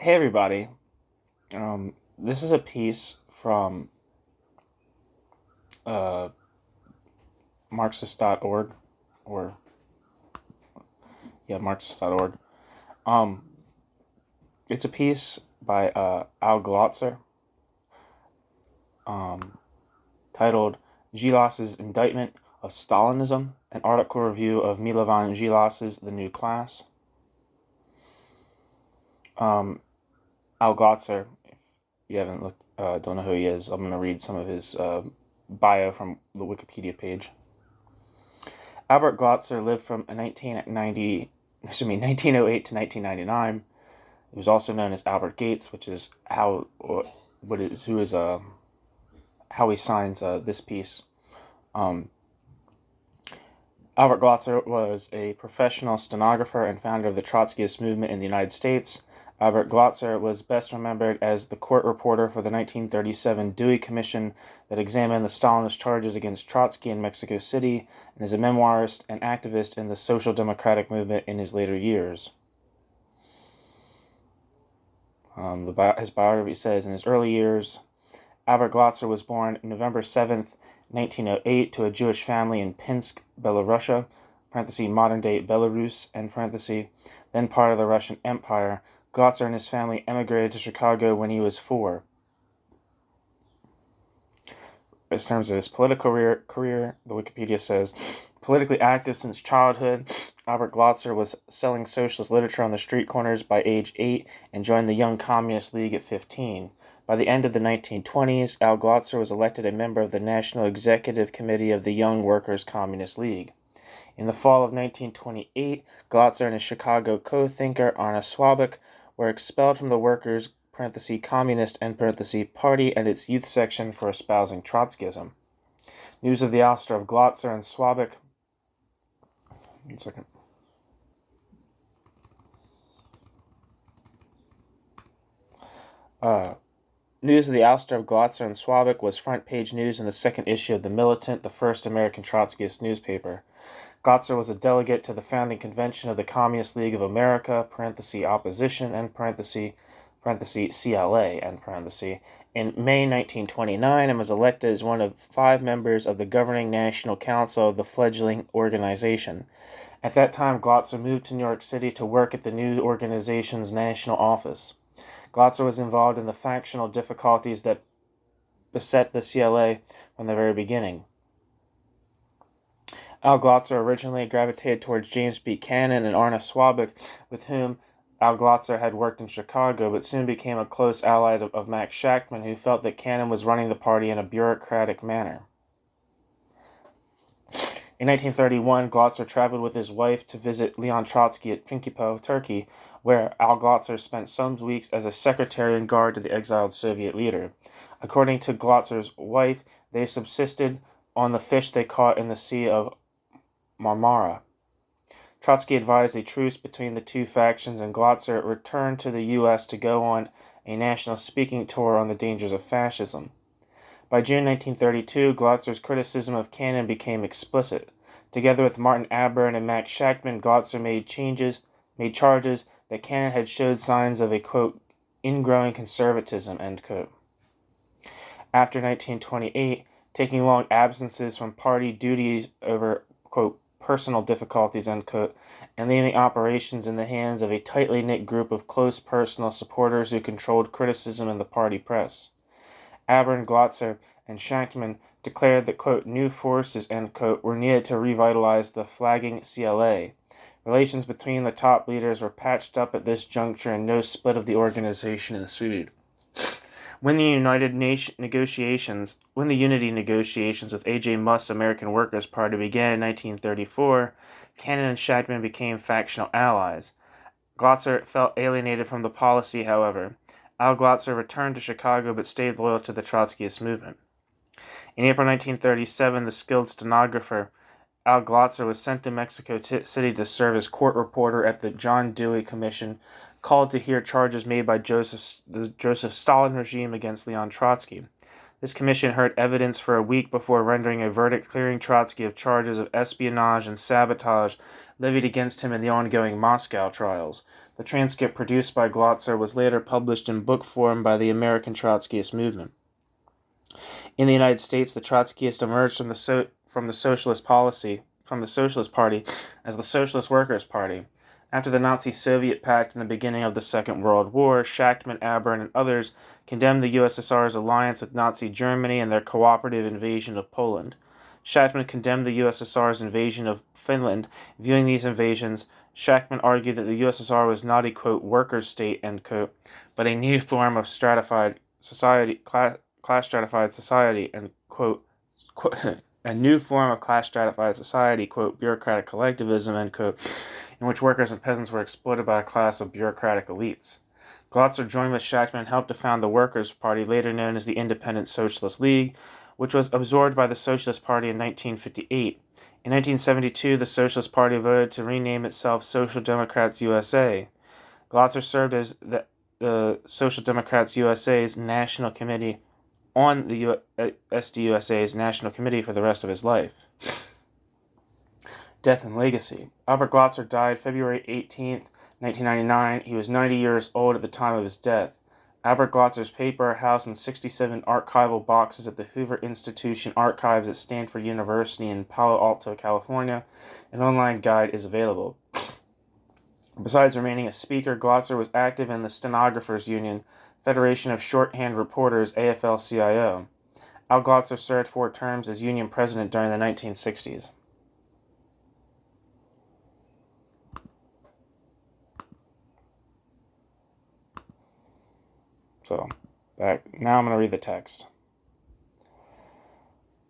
Hey everybody, this is a piece from uh, Marxist.org, or Marxist.org. Um, it's a piece by Al Glotzer, um, titled Djilas Indictment of Stalinism, an article review of Milovan Djilas's The New Class. Al Glotzer, if you haven't looked, don't know who he is, I'm going to read some of his bio from the Wikipedia page. Albert Glotzer lived from 1908 to 1999. He was also known as Albert Gates, which is how he signs this piece. Albert Glotzer was a professional stenographer and founder of the Trotskyist movement in the United States. Albert Glotzer was best remembered as the court reporter for the 1937 Dewey Commission that examined the Stalinist charges against Trotsky in Mexico City, and is a memoirist and activist in the social democratic movement in his later years. His biography says, in his early years, Albert Glotzer was born November 7th, 1908, to a Jewish family in Pinsk, Belorussia, modern-day Belarus, then part of the Russian Empire. Glotzer and his family emigrated to Chicago when he was 4. In terms of his political career, the Wikipedia says, politically active since childhood, Albert Glotzer was selling socialist literature on the street corners by age 8 and joined the Young Communist League at 15. By the end of the 1920s, Al Glotzer was elected a member of the National Executive Committee of the Young Workers' Communist League. In the fall of 1928, Glotzer and his Chicago co-thinker Arna Swabek were expelled from the Workers' Communist Party and its youth section for espousing Trotskyism. News of the ouster of Glotzer and Swabek. News of the ouster of Glotzer and Swabek was front-page news in the second issue of The Militant, the first American Trotskyist newspaper. Glotzer was a delegate to the founding convention of the Communist League of America, opposition, and CLA, in May 1929, and was elected as one of 5 members of the governing National Council of the fledgling organization. At that time, Glotzer moved to New York City to work at the new organization's national office. Glotzer was involved in the factional difficulties that beset the CLA from the very beginning. Al Glotzer originally gravitated towards James B. Cannon and Arna Swabek, with whom Al Glotzer had worked in Chicago, but soon became a close ally of Max Shachtman, who felt that Cannon was running the party in a bureaucratic manner. In 1931, Glotzer traveled with his wife to visit Leon Trotsky at Prinkipo, Turkey, where Al Glotzer spent some weeks as a secretary and guard to the exiled Soviet leader. According to Glotzer's wife, they subsisted on the fish they caught in the Sea of Marmara. Trotsky advised a truce between the two factions, and Glotzer returned to the U.S. to go on a national speaking tour on the dangers of fascism. By June 1932, Glotzer's criticism of Cannon became explicit. Together with Martin Abern and Max Shachtman, Glotzer made charges that Cannon had showed signs of a, quote, ingrowing conservatism, end quote. After 1928, taking long absences from party duties over, quote, personal difficulties, end quote, and leaving operations in the hands of a tightly knit group of close personal supporters who controlled criticism in the party press. Abern, Glotzer, and Shachtman declared that, quote, new forces, end quote, were needed to revitalize the flagging CLA. Relations between the top leaders were patched up at this juncture, and no split of the organization ensued. When the Unity negotiations with A.J. Musk's American Workers' Party began in 1934, Cannon and Shachtman became factional allies. Glotzer felt alienated from the policy, however. Al Glotzer returned to Chicago but stayed loyal to the Trotskyist movement. In April 1937, the skilled stenographer Al Glotzer was sent to Mexico City to serve as court reporter at the John Dewey Commission, called to hear charges made by the Joseph Stalin regime against Leon Trotsky. This commission heard evidence for a week before rendering a verdict clearing Trotsky of charges of espionage and sabotage levied against him in the ongoing Moscow trials. The transcript produced by Glotzer was later published in book form by the American Trotskyist movement. In the United States, the Trotskyists emerged from the Socialist Party as the Socialist Workers' Party. After the Nazi-Soviet pact in the beginning of the Second World War, Shachtman, Aborn, and others condemned the USSR's alliance with Nazi Germany and their cooperative invasion of Poland. Shachtman condemned the USSR's invasion of Finland. Viewing these invasions, Shachtman argued that the USSR was not a, quote, workers' state, end quote, but a new form of stratified society, class-stratified society, and, quote, a new form of class-stratified society, quote, bureaucratic collectivism, end quote, in which workers and peasants were exploited by a class of bureaucratic elites. Glotzer joined with Shachtman and helped to found the Workers' Party, later known as the Independent Socialist League, which was absorbed by the Socialist Party in 1958. In 1972, the Socialist Party voted to rename itself Social Democrats USA. Glotzer served as the Social Democrats USA's National Committee on the SDUSA's National Committee for the rest of his life. Death and legacy. Albert Glotzer died February 18, 1999. He was 90 years old at the time of his death. Albert Glotzer's paper are housed in 67 archival boxes at the Hoover Institution Archives at Stanford University in Palo Alto, California. An online guide is available. Besides remaining a speaker, Glotzer was active in the Stenographers Union, Federation of Shorthand Reporters, AFL-CIO. Al Glotzer served 4 terms as union president during the 1960s. Now I'm going to read the text.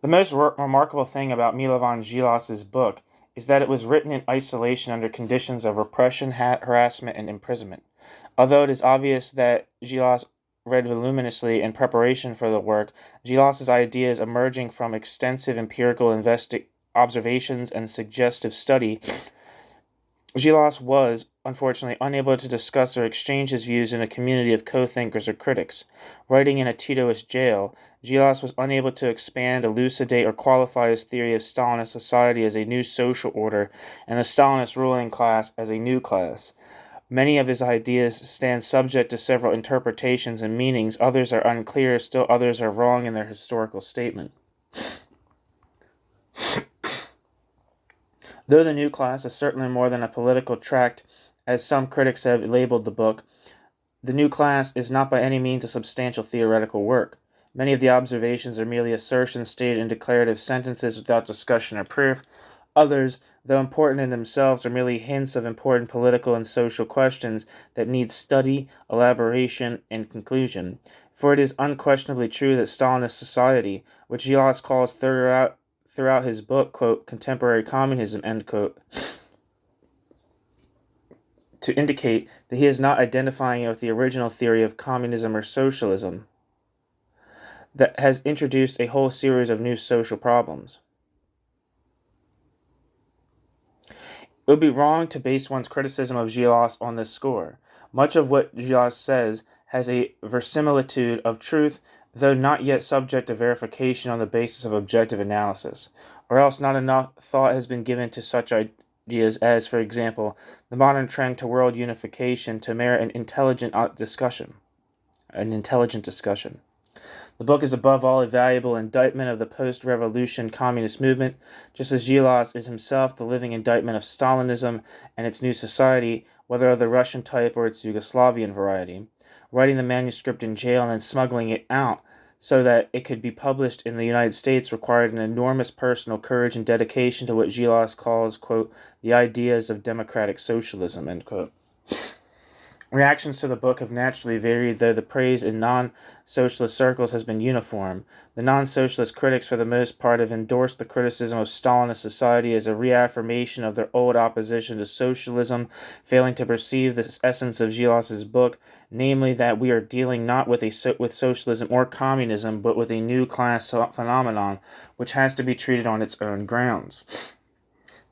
The most remarkable thing about Milovan Djilas's book is that it was written in isolation under conditions of repression, harassment, and imprisonment. Although it is obvious that Djilas read voluminously in preparation for the work, Djilas's ideas emerging from extensive empirical observations and suggestive study, Djilas was, unfortunately, unable to discuss or exchange his views in a community of co-thinkers or critics. Writing in a Titoist jail, Djilas was unable to expand, elucidate, or qualify his theory of Stalinist society as a new social order and the Stalinist ruling class as a new class. Many of his ideas stand subject to several interpretations and meanings. Others are unclear, still others are wrong in their historical statement. Though the new class is certainly more than a political tract, as some critics have labeled the book, the new class is not by any means a substantial theoretical work. Many of the observations are merely assertions stated in declarative sentences without discussion or proof. Others, though important in themselves, are merely hints of important political and social questions that need study, elaboration, and conclusion. For it is unquestionably true that Stalinist society, which Djilas calls throughout his book, quote, contemporary communism, end quote, to indicate that he is not identifying it with the original theory of communism or socialism, that has introduced a whole series of new social problems. It would be wrong to base one's criticism of Djilas on this score. Much of what Djilas says has a verisimilitude of truth, though not yet subject to verification on the basis of objective analysis, or else not enough thought has been given to such ideas as, for example, the modern trend to world unification to merit an intelligent discussion. The book is above all a valuable indictment of the post-revolution communist movement, just as Djilas is himself the living indictment of Stalinism and its new society, whether of the Russian type or its Yugoslavian variety. Writing the manuscript in jail and then smuggling it out so that it could be published in the United States required an enormous personal courage and dedication to what Djilas calls, quote, the ideas of democratic socialism, end quote. Reactions to the book have naturally varied, though the praise in non-socialist circles has been uniform. The non-socialist critics, for the most part, have endorsed the criticism of Stalinist society as a reaffirmation of their old opposition to socialism, failing to perceive the essence of Djilas's book, namely that we are dealing not with socialism or communism, but with a new class phenomenon, which has to be treated on its own grounds.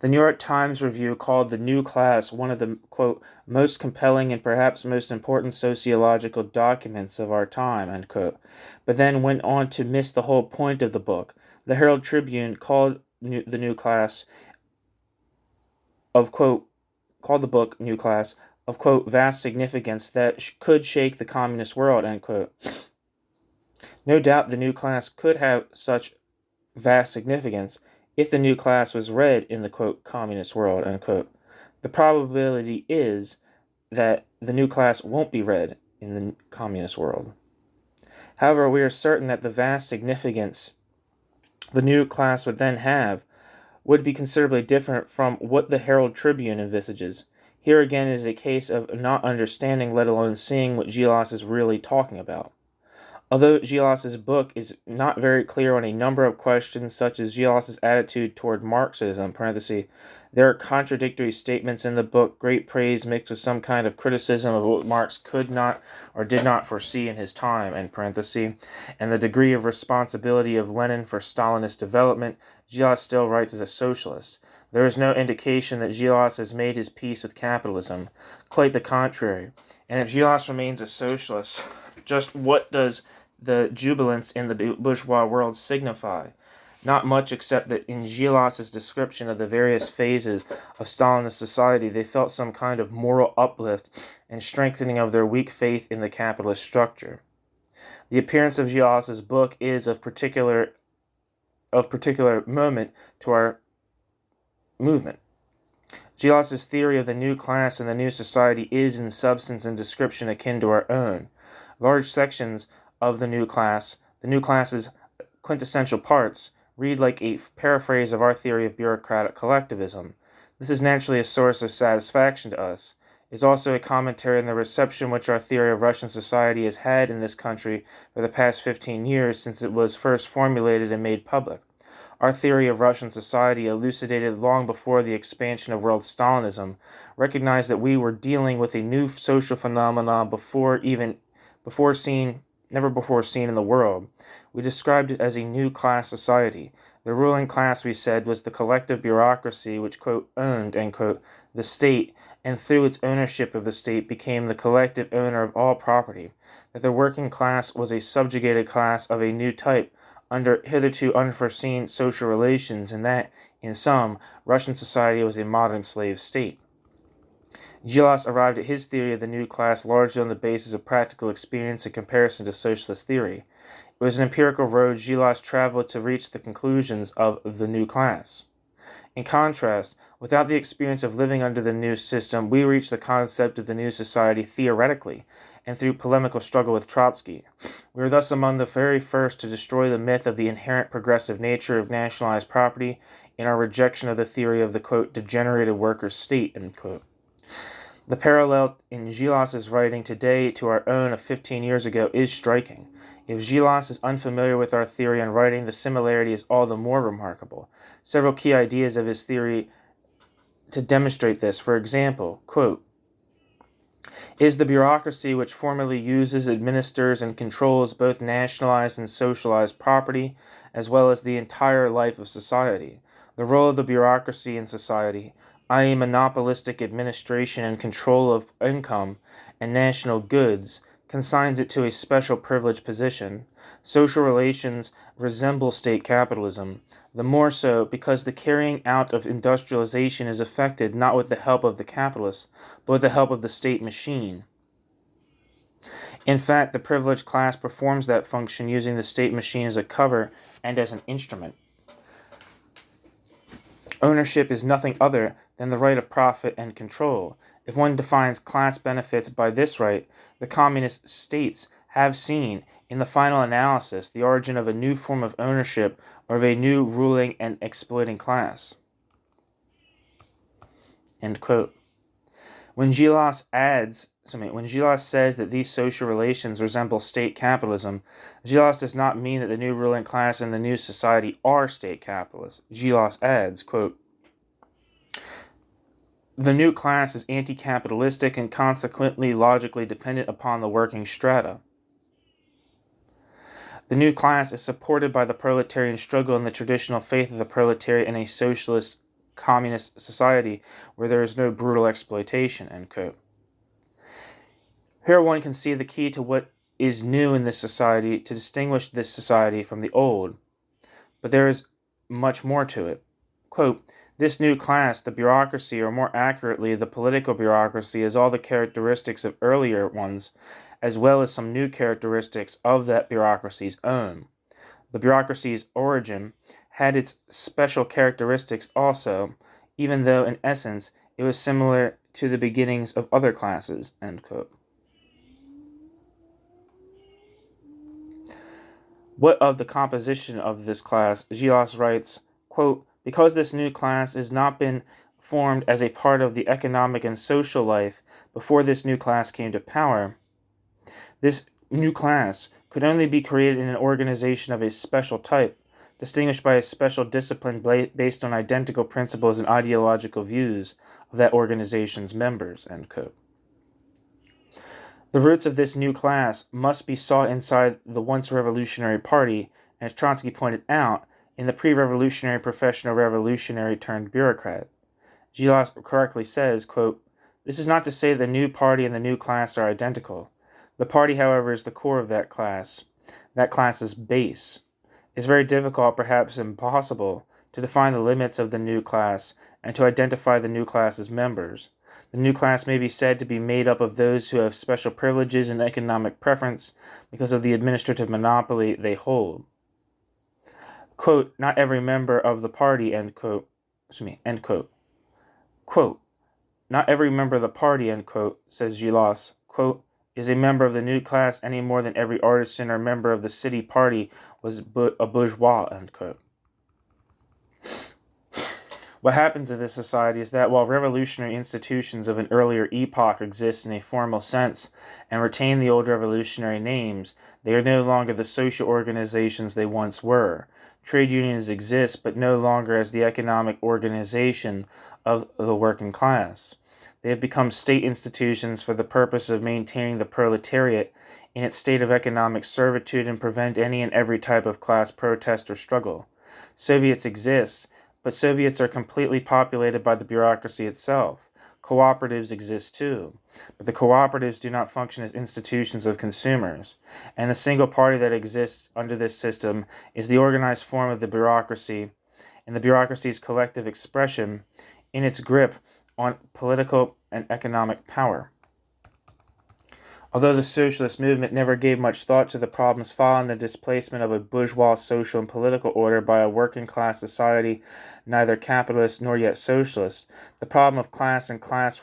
The New York Times review called The New Class one of the, quote, most compelling and perhaps most important sociological documents of our time, end quote, but then went on to miss the whole point of the book. The Herald Tribune called the New Class called the book New Class of, quote, vast significance that could shake the communist world, end quote. No doubt the new class could have such vast significance if the new class was read in the, quote, communist world, end quote. The probability is that the new class won't be read in the communist world. However, we are certain that the vast significance the new class would then have would be considerably different from what the Herald Tribune envisages. Here again is a case of not understanding, let alone seeing, what Djilas is really talking about. Although Djilas's book is not very clear on a number of questions, such as Djilas's attitude toward Marxism, there are contradictory statements in the book, great praise mixed with some kind of criticism of what Marx could not or did not foresee in his time, and the degree of responsibility of Lenin for Stalinist development. Djilas still writes as a socialist. There is no indication that Djilas has made his peace with capitalism. Quite the contrary. And if Djilas remains a socialist, just what does the jubilance in the bourgeois world signify? Not much, except that in Djilas's description of the various phases of Stalinist society, they felt some kind of moral uplift and strengthening of their weak faith in the capitalist structure. The appearance of Djilas's book is of particular moment to our movement. Djilas's theory of the new class and the new society is in substance and description akin to our own. Large sections of the new class's quintessential parts, read like a paraphrase of our theory of bureaucratic collectivism. This is naturally a source of satisfaction to us. It is also a commentary on the reception which our theory of Russian society has had in this country for the past 15 years since it was first formulated and made public. Our theory of Russian society, elucidated long before the expansion of world Stalinism, recognized that we were dealing with a new social phenomenon never before seen in the world. We described it as a new class society. The ruling class, we said, was the collective bureaucracy which, quote, owned, end quote, the state, and through its ownership of the state became the collective owner of all property. That the working class was a subjugated class of a new type, under hitherto unforeseen social relations, and that, in sum, Russian society was a modern slave state. Djilas arrived at his theory of the new class largely on the basis of practical experience in comparison to socialist theory. It was an empirical road Djilas traveled to reach the conclusions of the new class. In contrast, without the experience of living under the new system, we reach the concept of the new society theoretically, and through polemical struggle with Trotsky. We are thus among the very first to destroy the myth of the inherent progressive nature of nationalized property in our rejection of the theory of the, quote, degenerated workers' state, end quote. The parallel in Djilas's writing today to our own of 15 years ago is striking. If Djilas is unfamiliar with our theory on writing, the similarity is all the more remarkable. Several key ideas of his theory to demonstrate this. For example, quote, is the bureaucracy which formally uses, administers, and controls both nationalized and socialized property, as well as the entire life of society. The role of the bureaucracy in society, i.e. monopolistic administration and control of income and national goods, consigns it to a special privileged position. Social relations resemble state capitalism, the more so because the carrying out of industrialization is effected not with the help of the capitalists, but with the help of the state machine. In fact, the privileged class performs that function using the state machine as a cover and as an instrument. Ownership is nothing other than the right of profit and control. If one defines class benefits by this right, the communist states have seen, in the final analysis, the origin of a new form of ownership or of a new ruling and exploiting class. End quote. When Djilas says that these social relations resemble state capitalism, Djilas does not mean that the new ruling class and the new society are state capitalists. Djilas adds, quote, the new class is anti-capitalistic and consequently logically dependent upon the working strata. The new class is supported by the proletarian struggle and the traditional faith of the proletariat in a socialist communist society where there is no brutal exploitation, end quote. Here one can see the key to what is new in this society to distinguish this society from the old. But there is much more to it. Quote, This new class, the bureaucracy, or more accurately, the political bureaucracy, has all the characteristics of earlier ones, as well as some new characteristics of that bureaucracy's own. The bureaucracy's origin had its special characteristics also, even though in essence it was similar to the beginnings of other classes." End quote. What of the composition of this class? Djilas writes, quote, "Because this new class has not been formed as a part of the economic and social life before this new class came to power, this new class could only be created in an organization of a special type, distinguished by a special discipline based on identical principles and ideological views of that organization's members." End quote. The roots of this new class must be sought inside the once revolutionary party, and as Trotsky pointed out, in the pre-revolutionary professional revolutionary turned bureaucrat. Djilas correctly says, quote, "This is not to say the new party and the new class are identical. The party, however, is the core of that class's base. It's very difficult, perhaps impossible, to define the limits of the new class and to identify the new class's members. The new class may be said to be made up of those who have special privileges and economic preference because of the administrative monopoly they hold." Quote, "Not every member of the party," end quote, Quote, "Not every member of the party," end quote, says Djilas, quote, "is a member of the new class any more than every artisan or member of the city party was a bourgeois," end quote. What happens in this society is that while revolutionary institutions of an earlier epoch exist in a formal sense and retain the old revolutionary names, they are no longer the social organizations they once were. Trade unions exist, but no longer as the economic organization of the working class. They have become state institutions for the purpose of maintaining the proletariat in its state of economic servitude and prevent any and every type of class protest or struggle. Soviets exist, but Soviets are completely populated by the bureaucracy itself. Cooperatives exist too, but the cooperatives do not function as institutions of consumers, and the single party that exists under this system is the organized form of the bureaucracy, and the bureaucracy's collective expression in its grip on political and economic power. Although the socialist movement never gave much thought to the problems following the displacement of a bourgeois social and political order by a working-class society, neither capitalist nor yet socialist, the problem of classes and class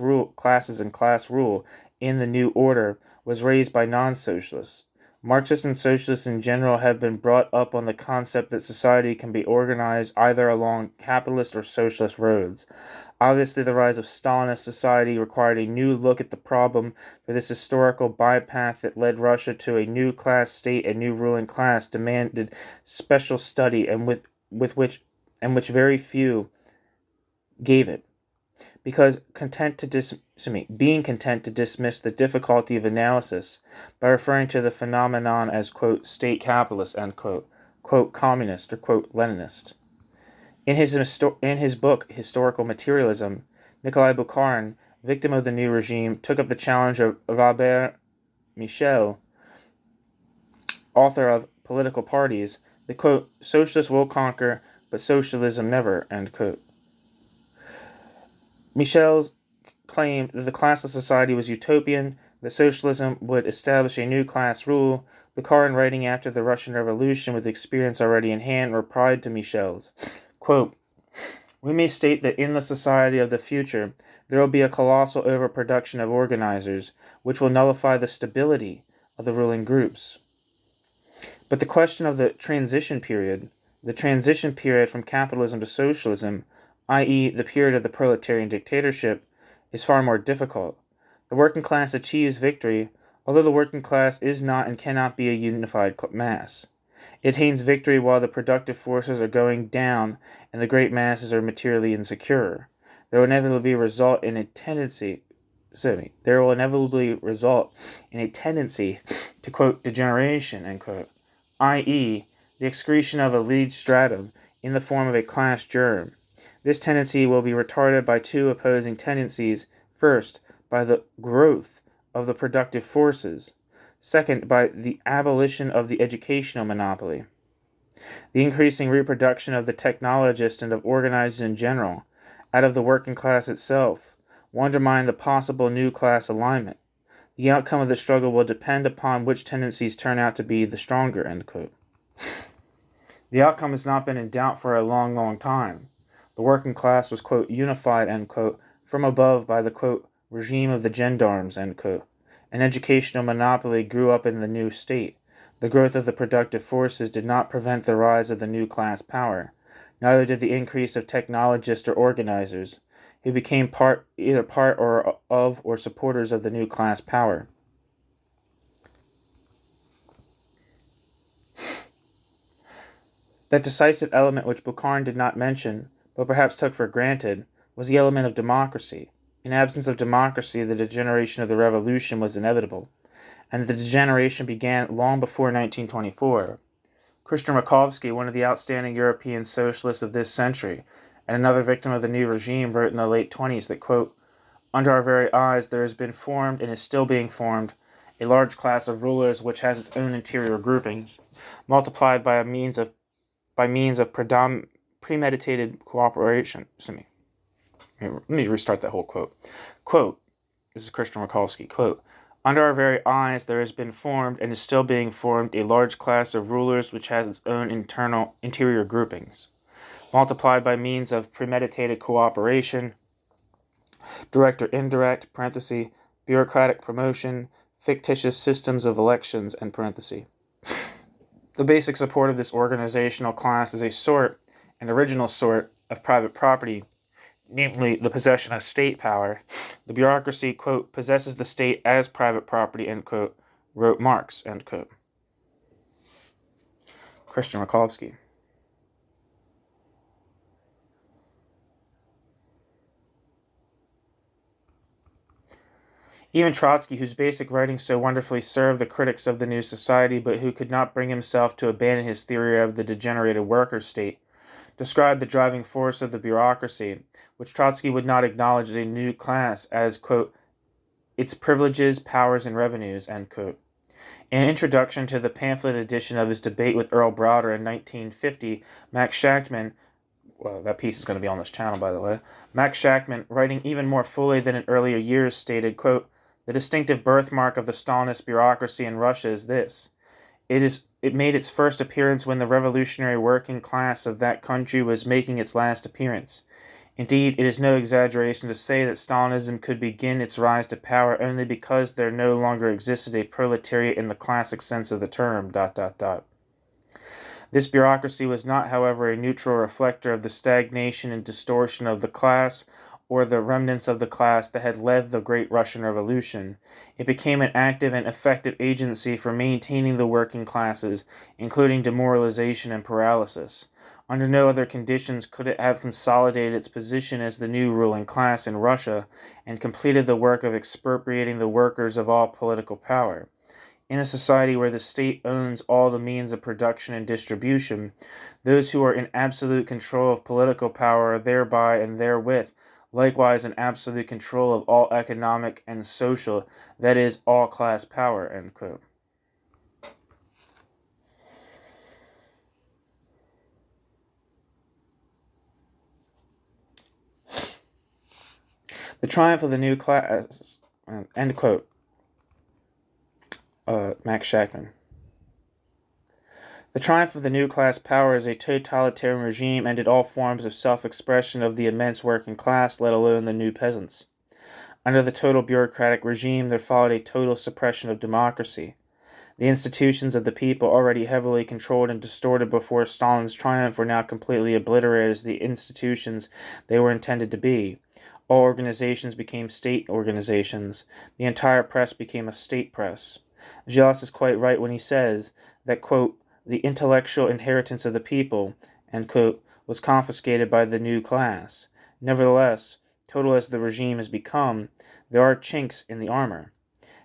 rule in the new order was raised by non-socialists. Marxists and socialists in general have been brought up on the concept that society can be organized either along capitalist or socialist roads. Obviously, the rise of Stalinist society required a new look at the problem, for this historical bypath that led Russia to a new class state and new ruling class demanded special study, and which very few gave it. Being content to dismiss the difficulty of analysis by referring to the phenomenon as, quote, state capitalist, end quote, communist, or, quote, Leninist. In his book, Historical Materialism, Nikolai Bukharin, victim of the new regime, took up the challenge of Robert Michel, author of Political Parties, that, quote, socialists will conquer, but socialism never, end quote. Michel claimed that the classless society was utopian, that socialism would establish a new class rule. Bukharin, writing after the Russian Revolution with experience already in hand, replied to Michel's, quote, "We may state that in the society of the future there will be a colossal overproduction of organizers, which will nullify the stability of the ruling groups. But the question of the transition period from capitalism to socialism, i.e. the period of the proletarian dictatorship, is far more difficult. The working class achieves victory, although the working class is not and cannot be a unified mass. It attains victory while the productive forces are going down and the great masses are materially insecure. There will inevitably result in a tendency to, quote, degeneration, end quote, i.e. the excretion of a lead stratum in the form of a class germ. This tendency will be retarded by two opposing tendencies. First, by the growth of the productive forces. Second, by the abolition of the educational monopoly. The increasing reproduction of the technologists and of organizers in general. out of the working class itself, will undermine the possible new class alignment. The outcome of the struggle will depend upon which tendencies turn out to be the stronger, end quote. The outcome has not been in doubt for a long, long time. The working class was, quote, unified, end quote, from above by the, quote, regime of the gendarmes, end quote. An educational monopoly grew up in the new state. The growth of the productive forces did not prevent the rise of the new class power. Neither did the increase of technologists or organizers, who became either part or supporters of the new class power. That decisive element which Bukharin did not mention, but perhaps took for granted, was the element of democracy. In absence of democracy, the degeneration of the revolution was inevitable, and the degeneration began long before 1924. Christian Rakovsky, one of the outstanding European socialists of this century, and another victim of the new regime, wrote in the late 1920s that, quote, under our very eyes there has been formed, and is still being formed, a large class of rulers which has its own interior groupings, multiplied by means of premeditated cooperation. Let me restart that whole quote. Quote, this is Christian Rakovsky, quote, under our very eyes there has been formed, and is still being formed, a large class of rulers which has its own interior groupings, multiplied by means of premeditated cooperation, direct or indirect, parenthesis, bureaucratic promotion, fictitious systems of elections, end parenthesis. The basic support of this organizational class is an original sort, of private property, namely the possession of state power. The bureaucracy, quote, possesses the state as private property, end quote, wrote Marx, end quote. Christian Rakovsky. Even Trotsky, whose basic writings so wonderfully served the critics of the new society, but who could not bring himself to abandon his theory of the degenerated worker state, described the driving force of the bureaucracy, which Trotsky would not acknowledge as a new class, as, quote, its privileges, powers, and revenues, end quote. In an introduction to the pamphlet edition of his debate with Earl Browder in 1950, Max Shachtman, well, that piece is going to be on this channel, by the way, Max Shachtman, writing even more fully than in earlier years, stated, quote, the distinctive birthmark of the Stalinist bureaucracy in Russia is this. It made its first appearance when the revolutionary working class of that country was making its last appearance. Indeed, it is no exaggeration to say that Stalinism could begin its rise to power only because there no longer existed a proletariat in the classic sense of the term, ... This bureaucracy was not, however, a neutral reflector of the stagnation and distortion of the class, or the remnants of the class that had led the great Russian Revolution. It became an active and effective agency for maintaining the working classes, including demoralization and paralysis. Under no other conditions could it have consolidated its position as the new ruling class in Russia and completed the work of expropriating the workers of all political power. In a society where the state owns all the means of production and distribution, those who are in absolute control of political power are thereby and therewith likewise in absolute control of all economic and social, that is, all class power, end quote. The triumph of the new class, end quote. Max Shachtman. The triumph of the new class power as a totalitarian regime ended all forms of self-expression of the immense working class, let alone the new peasants. Under the total bureaucratic regime, there followed a total suppression of democracy. The institutions of the people, already heavily controlled and distorted before Stalin's triumph, were now completely obliterated as the institutions they were intended to be. All organizations became state organizations. The entire press became a state press. Djilas is quite right when he says that, quote, the intellectual inheritance of the people, end quote, was confiscated by the new class. Nevertheless, total as the regime has become, there are chinks in the armor.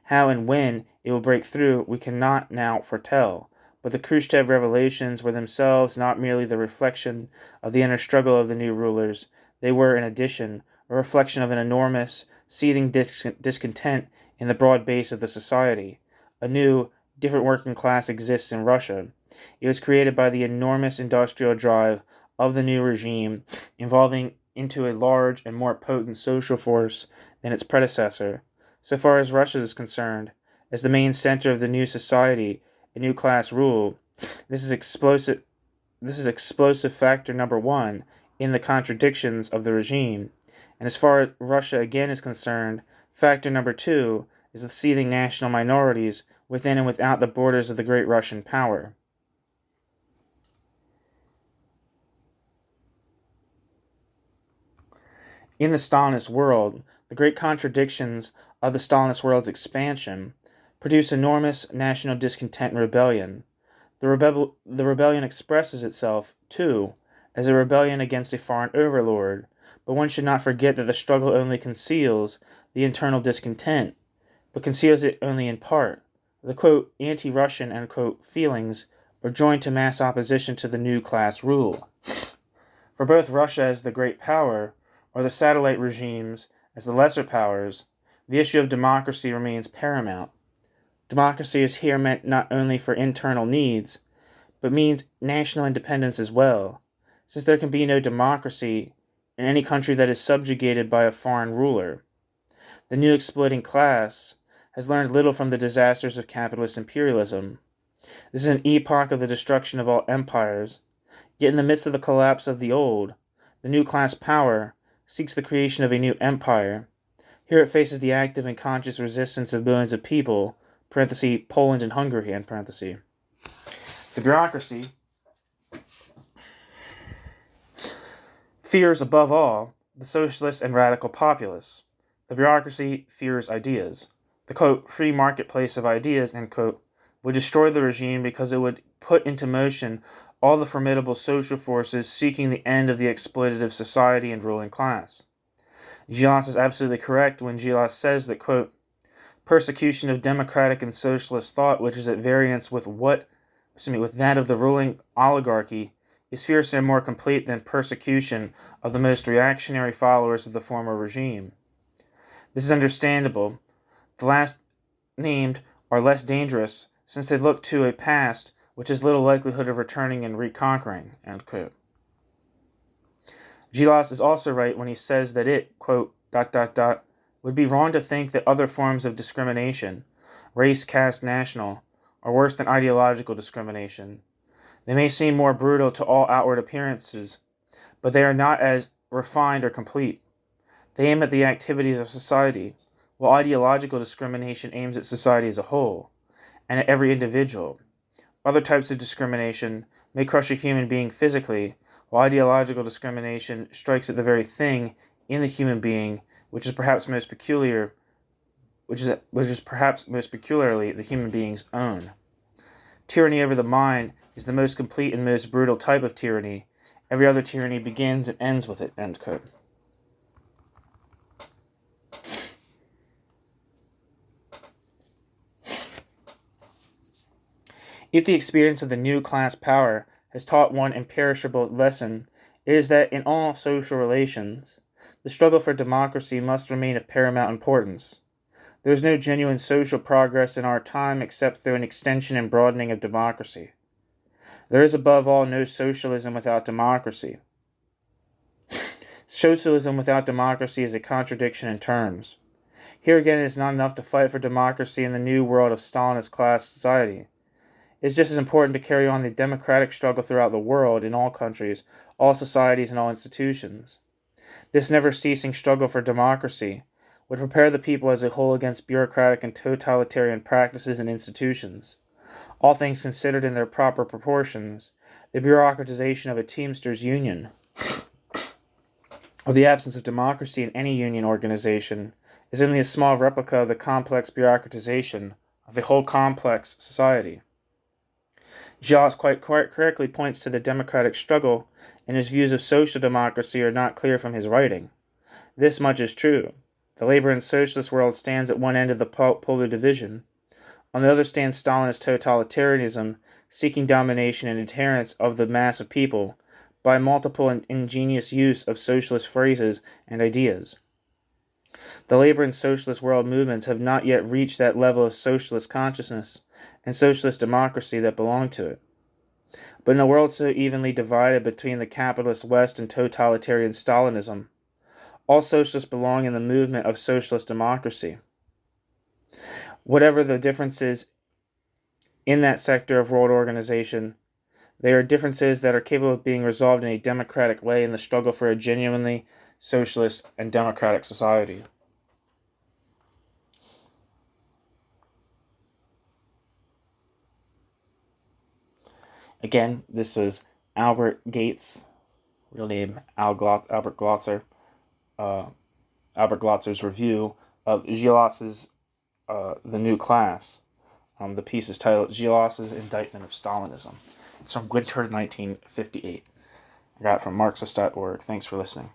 How and when it will break through we cannot now foretell, but the Khrushchev revelations were themselves not merely the reflection of the inner struggle of the new rulers, they were, in addition, a reflection of an enormous, seething discontent in the broad base of the society. A new, different working class exists in Russia. It was created by the enormous industrial drive of the new regime, involving into a large and more potent social force than its predecessor, so far as Russia is concerned, as the main center of the new society, a new class rule. This is explosive factor number one in the contradictions of the regime. And as far as Russia again is concerned, factor number two is the seething national minorities within and without the borders of the great Russian power. In the Stalinist world, the great contradictions of the Stalinist world's expansion produce enormous national discontent and rebellion. The rebellion expresses itself, too, as a rebellion against a foreign overlord, but one should not forget that the struggle only conceals the internal discontent, but conceals it only in part. The quote, anti-Russian end quote, feelings are joined to mass opposition to the new class rule. For both Russia as the great power, or the satellite regimes as the lesser powers, the issue of democracy remains paramount. Democracy is here meant not only for internal needs, but means national independence as well, since there can be no democracy in any country that is subjugated by a foreign ruler. The new exploiting class has learned little from the disasters of capitalist imperialism. This is an epoch of the destruction of all empires, yet in the midst of the collapse of the old, the new class power seeks the creation of a new empire. Here it faces the active and conscious resistance of millions of people, Poland and Hungary, The bureaucracy fears above all the socialist and radical populace. The bureaucracy fears ideas. The quote, free marketplace of ideas, end quote, would destroy the regime because it would put into motion all the formidable social forces seeking the end of the exploitative society and ruling class. Djilas is absolutely correct when Djilas says that, quote, persecution of democratic and socialist thought, which is at variance with that of the ruling oligarchy, is fiercer and more complete than persecution of the most reactionary followers of the former regime. This is understandable. The last named are less dangerous, since they look to a past which has little likelihood of returning and reconquering, end quote. Djilas is also right when he says that it, quote, ... would be wrong to think that other forms of discrimination, race, caste, national, are worse than ideological discrimination. They may seem more brutal to all outward appearances, but they are not as refined or complete. They aim at the activities of society, while ideological discrimination aims at society as a whole, and at every individual. Other types of discrimination may crush a human being physically, while ideological discrimination strikes at the very thing in the human being which is perhaps most peculiarly the human being's own. Tyranny over the mind is the most complete and most brutal type of tyranny. Every other tyranny begins and ends with it, end quote. If the experience of the new class power has taught one imperishable lesson, it is that in all social relations, the struggle for democracy must remain of paramount importance. There is no genuine social progress in our time except through an extension and broadening of democracy. There is above all no socialism without democracy. Socialism without democracy is a contradiction in terms. Here again it is not enough to fight for democracy in the new world of Stalinist class society. It is just as important to carry on the democratic struggle throughout the world, in all countries, all societies, and all institutions. This never-ceasing struggle for democracy would prepare the people as a whole against bureaucratic and totalitarian practices and institutions. All things considered in their proper proportions, the bureaucratization of a Teamsters union, or the absence of democracy in any union organization, is only a small replica of the complex bureaucratization of a whole complex society. Djilas quite correctly points to the democratic struggle, and his views of social democracy are not clear from his writing. This much is true. The labor and socialist world stands at one end of the polar division. On the other stands Stalinist totalitarianism, seeking domination and adherence of the mass of people by multiple and ingenious use of socialist phrases and ideas. The labor and socialist world movements have not yet reached that level of socialist consciousness and socialist democracy that belong to it. But in a world so evenly divided between the capitalist West and totalitarian Stalinism, all socialists belong in the movement of socialist democracy. Whatever the differences in that sector of world organization, they are differences that are capable of being resolved in a democratic way in the struggle for a genuinely socialist and democratic society. Again, this was Albert Gates, real name Albert Glotzer, Albert Glotzer's review of Djilas's The New Class. The piece is titled Djilas Indictment of Stalinism. It's from winter 1958. I got it from Marxist.org. Thanks for listening.